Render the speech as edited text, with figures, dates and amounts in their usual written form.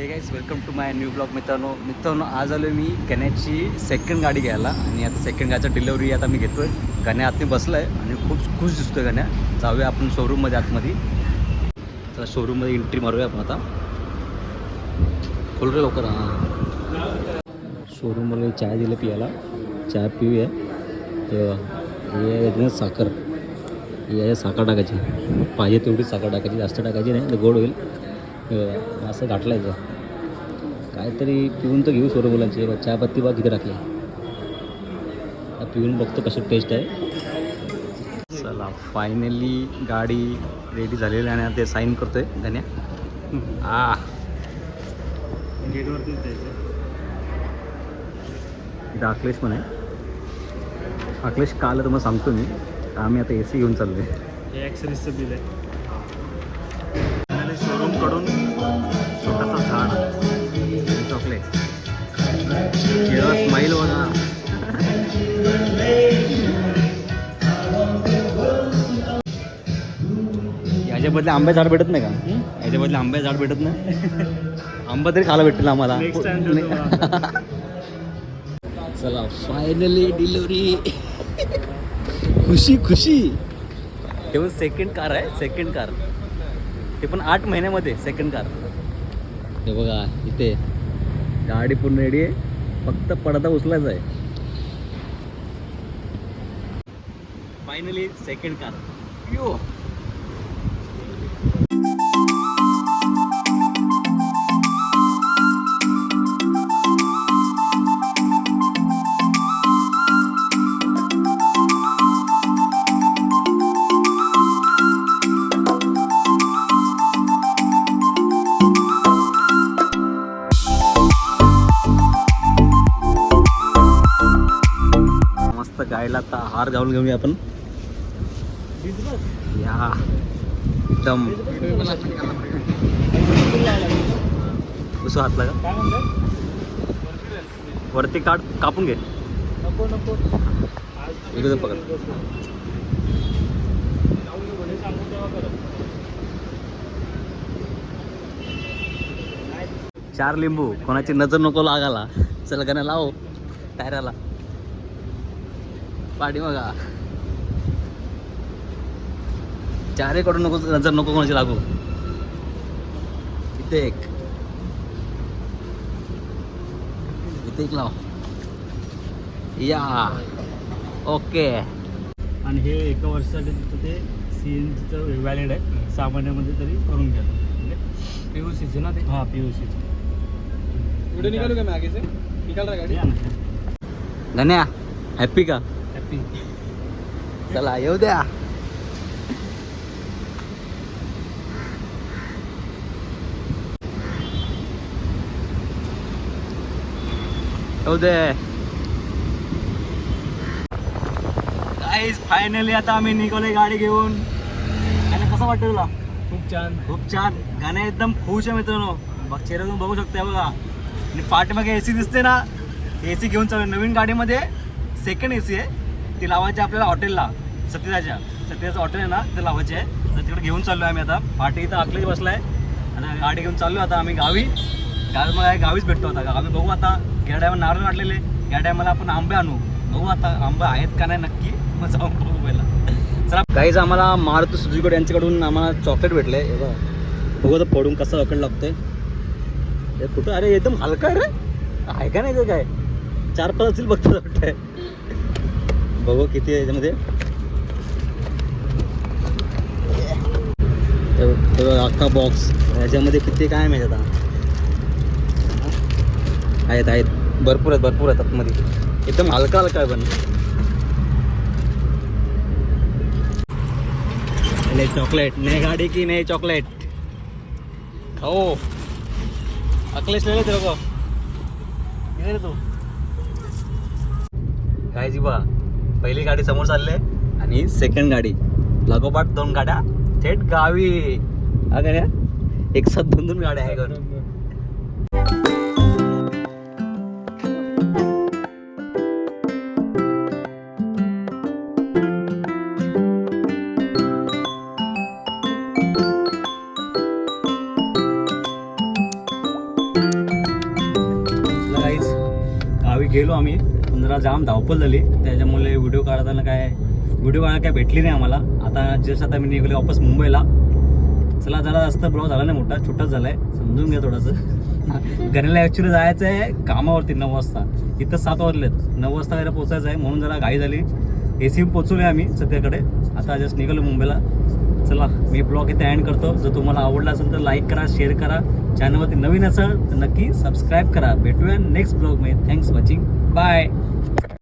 हे guys welcome to my new blog. मित्रांनो आज आलो मी गण्याची सेकंड गाडी घ्यायला आणि आता सेकंड गाडीचा डिलेवरी आता मी घेतोय. गण्या आतमध्ये बसला आहे आणि खूप खुश दिसतोय गण्या. जाऊया आपण शोरूममध्ये आतमध्ये. तर शोरूममध्ये एंट्री मारूया आपण आता. खोल रे लवकर. हां शोरूममध्ये चाय दिलं पियाला. चाय पिऊया. तर हे साखर या साखर टाकायची पाहिजे तेवढी साखर टाकायची, जास्त टाकायची नाही, गोड होईल. असं घाटलायचं काहीतरी पिऊन तर घेऊ सोर मुलांची. चहा पत्ती बा किती टाकली पिऊन बघतो कशी टेस्ट आहे. चला फायनली गाडी रेडी झालेली आहे आणि ते साईन करतोय धन्या. गेटवरतीच द्यायचं. इथं अखिलेश पण आहे. अखिलेश का आलं तर मग सांगतो मी. आम्ही आता AC घेऊन चाललो आहे. हे ॲक्सेसरीजचं बिल आहे. शोरूमकडून छोटासा झाड चॉकलेट स्माईल बघा. याच्या बदले आंब्या झाड भेटत नाही का? याच्या बदले आंब्या झाड भेटत नाही. आंबा तरी खायला भेटेल आम्हाला. चला फायनली डिलिव्हरी. खुशी खुशी. तेव्हा सेकंड कार आहे. सेकंड कार ते पण 8 महिन्यामध्ये सेकंड कार. हे बघा इथे गाडी पूर्ण रेडी आहे. फक्त पडदा उचलायचा आहे. Finally second car. यो गायला आता हार घालून घेऊया आपण. या एकदम कसं हातला का काय म्हणतात? वरती कापून घे. नको नको एकदम पकड. चार लिंबू कोणाची नजर नको लागायला. चल गाणं लाव टायराला पाठी बघा. चारेकडून नको नजर नको कोणाची लागू. इथे एक लाव. या ओके. आणि हे एका वर्षासाठी तिथं ते CNGचं व्हॅलिड आहे. 6 महिन्यामध्ये तरी करून घ्या. PUCचं ना ते. हां PUCचं. व्हिडिओ निकालू का मैं आगे से? निकाल रहा गाड़ी. धन्या हॅप्पी का? हॅपी. चला येऊ द्या. येऊ दे. गाईज फायनली आता आम्ही निघालोय गाडी घेऊन. आणि कसं वाटतं तुला? खूप छान. खूप छान. गाणे एकदम खुश आहे मित्रांनो. चेहऱ्यातून बघू शकता बघा. आणि पाठीमागे AC दिसते ना. AC घेऊन चालू. नवीन गाडीमध्ये सेकंड AC आहे. ती लावायची आपल्याला हॉटेलला. सत्यजाचं हॉटेल आहे ना ते लावायचे आहे. तर तिकडे घेऊन चाललो आहे आम्ही आता. पाठी इथं अखिलेश बसला आहे आणि गाडी घेऊन चाललो आता आम्ही गावी. मला गावीच भेटतो आता. आम्ही बघू आता. या टायमाला नारळ वाटलेले. या टायमाला आपण आंबे आणू. बघू आता आंबे आहेत का नाही नक्की. मग जाऊन बघू पहिला. चला काहीच आम्हाला मारुती सुझुकी यांच्याकडून आम्हाला चॉकलेट भेटलं आहे. बघू आता पडून कसं चॉकलेट लागतंय. हे कुठं? अरे एकदम हलका आहे रे. आहे का नाही ते काय 4-5 असतील बघतो वाटतंय. बघू किती आहे याच्यामध्ये. अख्खा बॉक्स याच्यामध्ये किती काय माहिती आता. आहेत भरपूर आहेत आतमध्ये. एकदम हलका आहे पण. चॉकलेट नई गाडी की नई चॉकलेट खाओ. अखिलेश ले तेरे को किती रे तू. काय जी बा पहिली गाडी समोर चालले आणि सेकंड गाडी लागोपाठ 2 गाड्या थेट गावी. हा गाड्या एक साथ 2 गाड्या आहे घर. गेलो आम्ही, पण जरा जाम धावपळ झाली, त्याच्यामुळे व्हिडिओ काढायला काय भेटली नाही आम्हाला. आता जस्ट आता मी निघालो वापस मुंबईला. चला जरा जास्त ब्लॉग झाला नाही, मोठा छोटाच झाला आहे, समजून घ्या थोडंसं. घराला ॲक्च्युली जायचं आहे कामावरती 9 वाजता, इथं 7 वाजलेत, 9 वाजता घरी पोचायचं आहे, म्हणून जरा घाई झाली. AC पोचवले आम्ही सध्याकडे, आता जस्ट निघालो मुंबईला. चला मी ब्लॉग इथे एंड करतो. जर तुम्हाला आवडला असेल तर लाईक करा, शेअर करा, चॅनलवरती नवीन असेल तर नक्की सबस्क्राईब करा. भेटूया नेक्स्ट ब्लॉगमध्ये. Thanks watching, bye.